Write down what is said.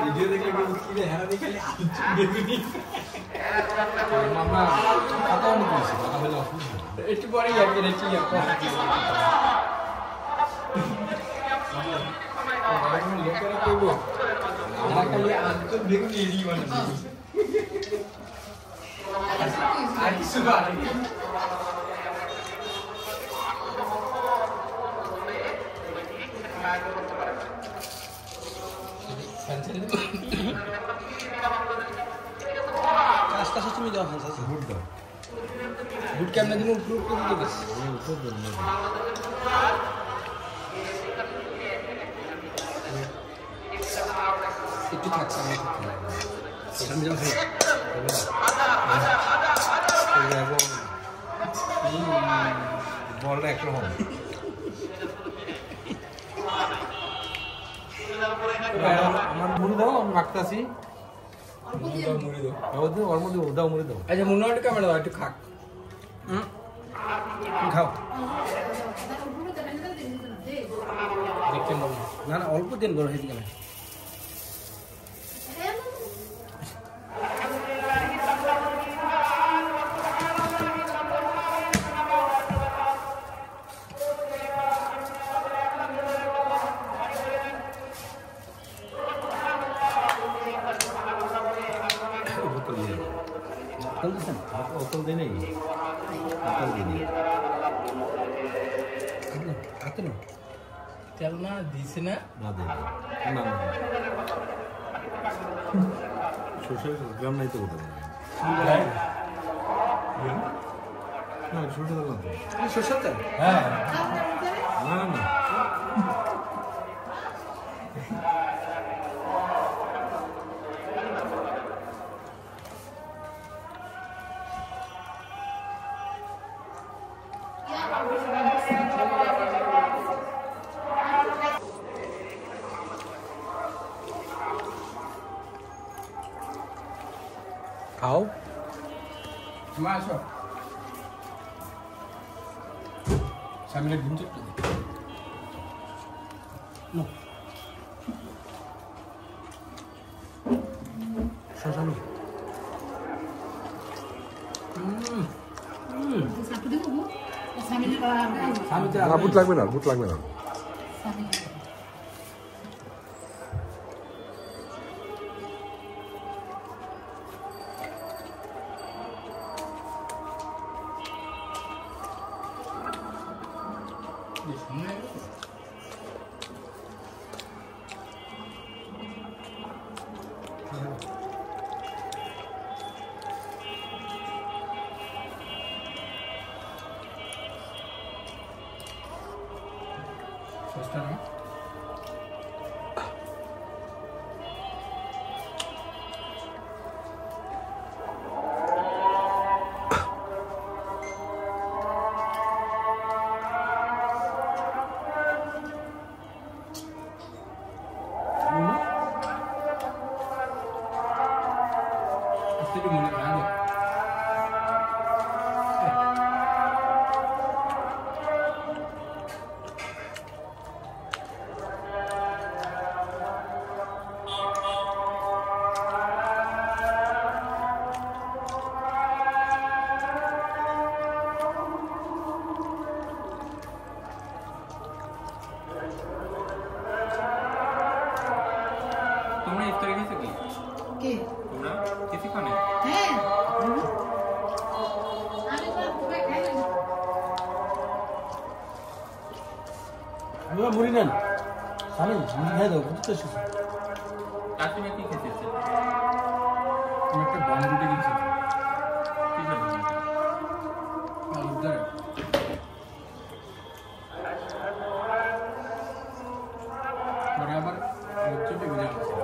video দেখলে কি হেরা দেখালে দেখুনি মামা কথা অনেক বেশি কথা হলো একটু পরে একদিন একটু লোকেরা করবো না খালি আন্তর দেখুন এরই মানে আর কিছু বাড়ে কাজটা তুমি যাও হাসা গুড দাও গুড কেমনে দিন উপরে উপরে দিতে গেছে উপরে দেন না একটু থাকছে না সামনে যাও এবং বলটা একরকম আমার মুড়ি দাও আমি মাখতাছি মুড়ি দাও ওর মধ্যে দাও মুড়ি দাও আচ্ছা মুন্না একটু ক্যামেরা দাও একটু খাক খাও দেখছেন না না অল্প দিন গরম হয়েছে কেন অকল দিই নেই অকল দিই নেই আতে না তেল না দিছে না না দেয় না না সরষের গ্রাম নাই তো কোথাও না সরষের তেল না সরষের তেল হ্যাঁ না না না খাও মা আসো সামনে ঘুম চুপ নো শাসানো বুট লাগবে না বুট লাগবে না মুড়ি নেন আমি মুড়ি খাই দাও বুঝতে পারছি কাকিমা কি খেতেছে তুমি একটা বন রুটি দিয়েছো কি খাবে চেপে ভিজে গেছে